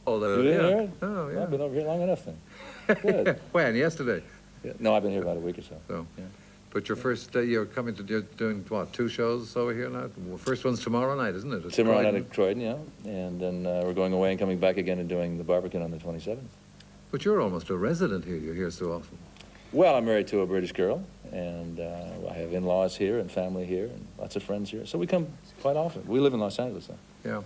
Oh, You didn't hear yeah. it? Oh, yeah. I've been over here long enough then. Good. When? Yesterday? Yeah. No, I've been here about a week or so. So, Yeah. but your first day, you're coming to doing, what, 2 shows over here now? Well, first one's tomorrow night, isn't it? At Tomorrow night Croydon. at Croydon, yeah. And then we're going away and coming back again and doing the Barbican on the 27th. But you're almost a resident here. You're here so often. Well, I'm married to a British girl, and I have in-laws here and family here and lots of friends here. So we come quite often. We live in Los Angeles, though. Yeah.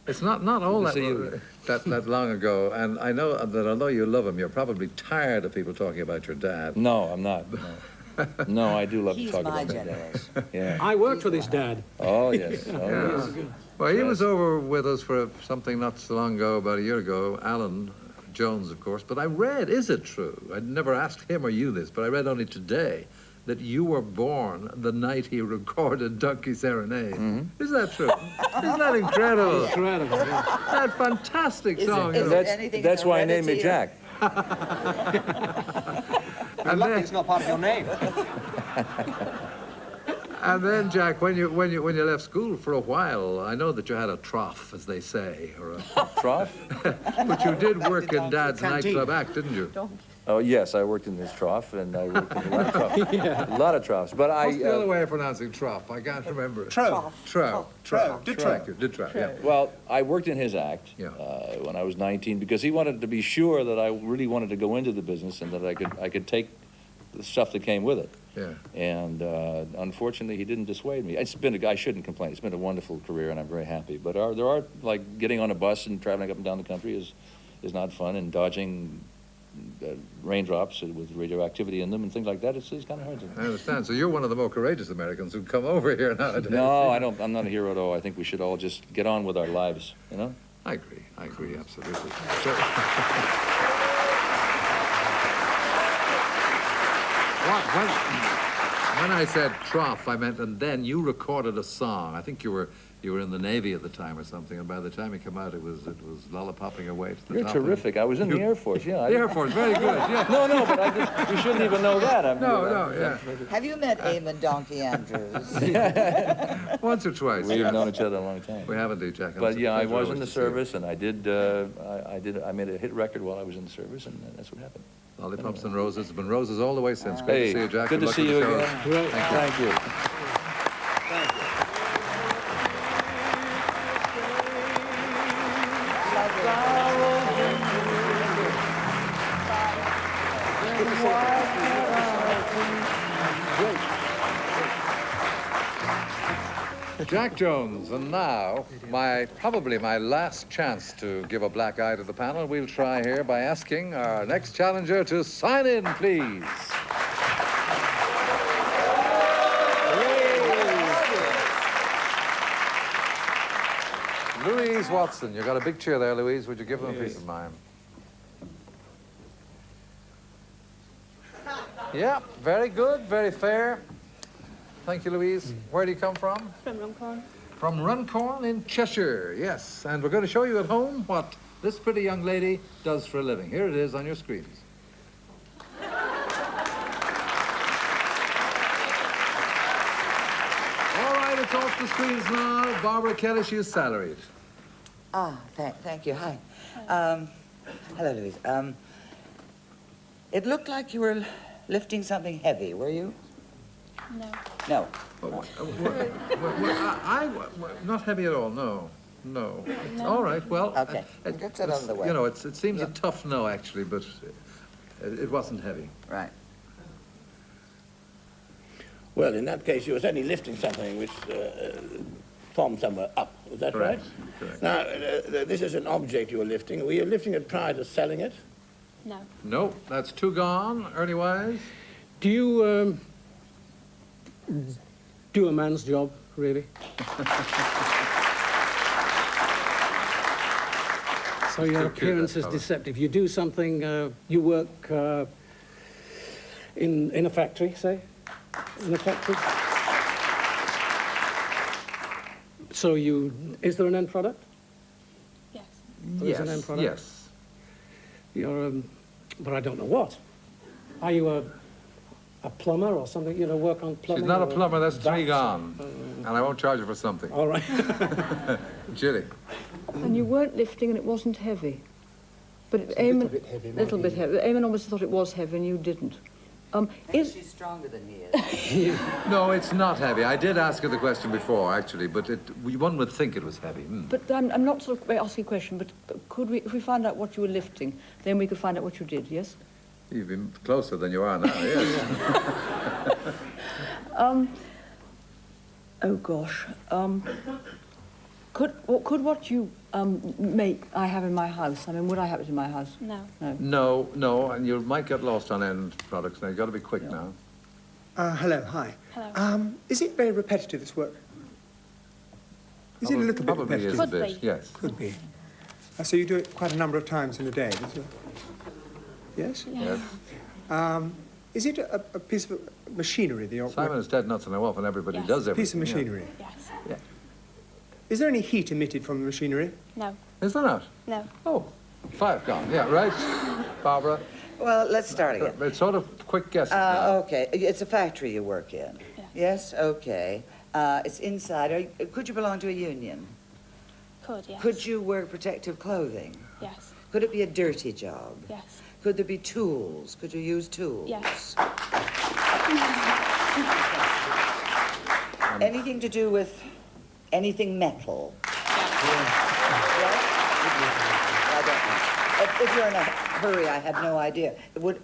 It's not all Good to see you. that long ago, and I know that although you love him, you're probably tired of people talking about your dad. No, I'm not. No, no, I do love He's to talk my about my dad. generation. Yeah. I worked with his dad. Oh, yes. Oh, Yeah. yes. Well, he Yes. was over with us for something not so long ago, about a year ago, Alan Jones, of course. But I read, is it true? I'd never asked him or you this, but I read only today that you were born the night he recorded Donkey Serenade. Mm-hmm. Is that true? Isn't that incredible? Incredible. Yeah. That fantastic Is it- song. is you it know. anything That's why I named me heredity or- Jack. And then, It's not part of your name. and then, Jack, when you left school for a while, I know that you had a trough, as they say, or a, Trough? but you did work in Dad's Canteen. nightclub act, didn't you? Oh, yes, I worked in this trough, and I worked in a lot of troughs. A lot of troughs. But What's the other I, way of pronouncing trough? I can't remember it. Trout. Trout. Did Thank you. Did trout, yeah. well, I worked in his act Yeah. when I was 19 because he wanted to be sure that I really wanted to go into the business and that I could take the stuff that came with it. Yeah. And unfortunately, he didn't dissuade me. I shouldn't complain. It's been a wonderful career, and I'm very happy. But there are like getting on a bus and traveling up and down the country is not fun, and dodging raindrops with radioactivity in them and things like that. It's kind of hard to. I understand. So you're one of the more courageous Americans who come over here nowadays. No, I don't. I'm not a hero at all. I think we should all just get on with our lives. You know. I agree, absolutely. When I said trough, I meant, and then you recorded a song. I think you were in the Navy at the time or something, and by the time you came out, it was lollipopping away to the You're top. terrific. I was in the Air Force. Yeah. The Air Force, very good. Yeah. No, but you shouldn't even know that. Yeah. Have you met Eamon Donkey Andrews? Once or twice. We've known each other a long time. We haven't, Jack. But yeah, I It's a pleasure was in always the to see you. service, and I made a hit record while I was in the service, and that's what happened. Lollipops and roses. It's been roses all the way since. Great Hey, to see you, Jack. good to luck see with you the show. again. Right. Thank you. Jack Jones, and now, probably my last chance to give a black eye to the panel. We'll try here by asking our next challenger to sign in, please. Louise Watson, you got a big cheer there, Louise. Would you give them a piece of mine? Yeah, very good, very fair. Thank you, Louise. Where do you come from? From Runcorn. From Runcorn in Cheshire, yes. And we're going to show you at home what this pretty young lady does for a living. Here it is on your screens. All right, it's off the screens now. Barbara Kelly, she is salaried. Thank you. Hi. Hello, Louise. It looked like you were lifting something heavy, were you? No. No. Not heavy at all, no. No. All right, well. Okay. Get that out of the way. You know, it seems Yeah. a tough no, actually, but it wasn't heavy. Right. Well, in that case, you were certainly lifting something which from somewhere up. Is that Correct. right? Correct. Now, this is an object you were lifting. Were you lifting it prior to selling it? No. No, that's two gone. Ernie Wise? Do you do a man's job, really? So your appearance is deceptive. You do something, you work in a factory, say? In a factory? So is there an end product? Yes. There is an end product? Yes. You're, but I don't know what. Are you a plumber or something, you know, work on plumbing? She's not a or plumber, that's 3 vats? gone. And I won't charge her for something. All right. Julie? And you weren't lifting and it wasn't heavy. But Eamon... little bit heavy, Little maybe. bit heavy. Eamon obviously thought it was heavy and you didn't. She's stronger than he is. No, it's not heavy. I did ask her the question before, actually, but one would think it was heavy. But I'm not sort of asking a question, but could we, if we found out what you were lifting, then we could find out what you did, yes? You've been closer than you are now, yes. Oh gosh. Could what you make I have in my house? I mean, would I have it in my house? No. No, no, and you might get lost on end products now. You've got to be quick now. Hello, hi. Hello. Is it very repetitive, this work? Is it a little bit Probably repetitive? is a Could bit, be. yes. Could be. So you do it quite a number of times in a day, does it? Yes? Yes. Is it a piece of machinery? Simon is dead nuts and I want, and everybody Yes. does everything. piece of machinery. Yes. Yeah. Is there any heat emitted from the machinery? No. Is there not? No. Oh, 5 gone. Yeah, right, Barbara? Well, let's start again. It's sort of quick guessing now. Okay, it's a factory you work in. Yeah. Yes, okay. It's inside. Could you belong to a union? Could, yes. Could you wear protective clothing? Yes. Could it be a dirty job? Yes. Could there be tools? Could you use tools? Yes. Anything to do with anything metal? If you're in a hurry, I have no idea.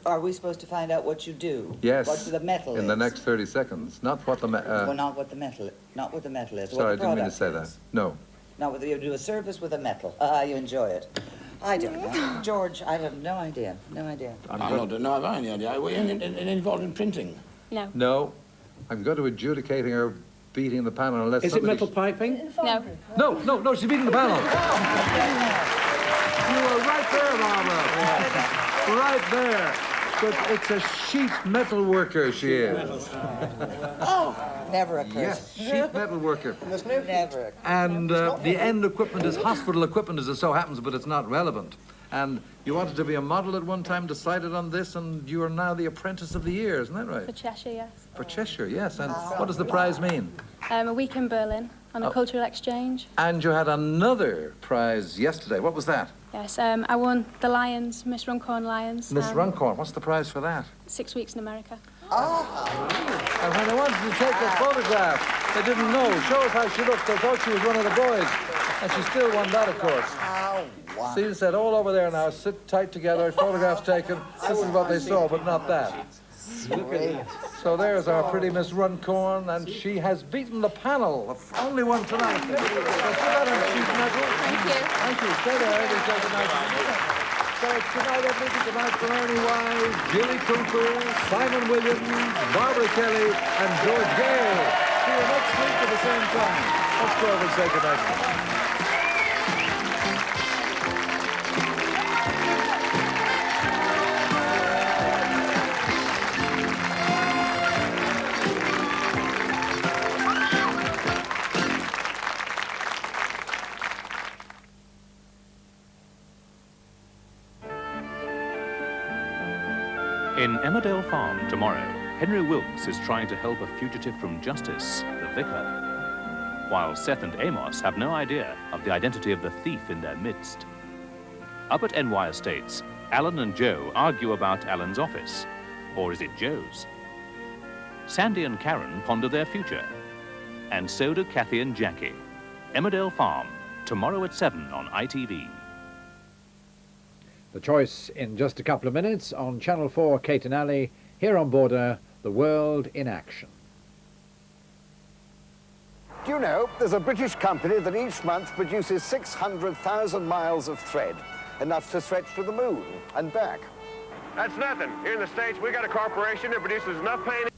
Are we supposed to find out what you do? Yes. What the metal is? In the next 30 seconds. Not what the... Well, not what the metal is. sorry, I what the didn't mean to product say that. is. No. Not whether you do a service with a metal. You enjoy it. I don't know. George, I have no idea. No idea. I don't know if I have any idea. Were you involved in printing? No. No. I'm going to adjudicating her beating the panel unless Is it somebody... metal piping? No. No, she's beating the panel. You were right there, Barbara. Right there. But it's a sheet metal worker, she is. Never occurs. Yes, sheet metal worker. Never occurs. And the end equipment is hospital equipment, as it so happens, but it's not relevant. And you wanted to be a model at one time, decided on this, and you are now the apprentice of the year, isn't that For right? Cheshire, yes. For Cheshire, yes. And what does the prize mean? A week in Berlin on a cultural exchange. And you had another prize yesterday. What was that? Yes. I won the Lions, Miss Runcorn Lions. Miss Runcorn. What's the prize for that? 6 weeks in America. And when they wanted to take a photograph, they didn't know. Show us how she looked. They thought she was one of the boys. And she still won that, of course. Oh, wow. See, said all over there now, sit tight together, photographs taken. This is what they saw, but not that. So there's our pretty Miss Runcorn, and she has beaten the panel. The only one tonight. So put that on sheet metal. Thank you. Thank you. Stay there. They say goodnight. So tonight, everything tonight for Ernie Wise, Jilly Cooper, Simon Williams, Barbara Kelly, and George Gale. See you next week at the same time. Let's go over and say goodnight. In Emmerdale Farm tomorrow, Henry Wilkes is trying to help a fugitive from justice, the vicar, while Seth and Amos have no idea of the identity of the thief in their midst. Up at NY Estates, Alan and Joe argue about Alan's office, or is it Joe's? Sandy and Karen ponder their future, and so do Kathy and Jackie. Emmerdale Farm, tomorrow at 7 on ITV. The choice in just a couple of minutes on Channel 4 Kate and Ali, here on Border, The World in Action. Do you know, there's a British company that each month produces 600,000 miles of thread, enough to stretch to the moon and back. That's nothing. Here in the States, we got a corporation that produces enough paint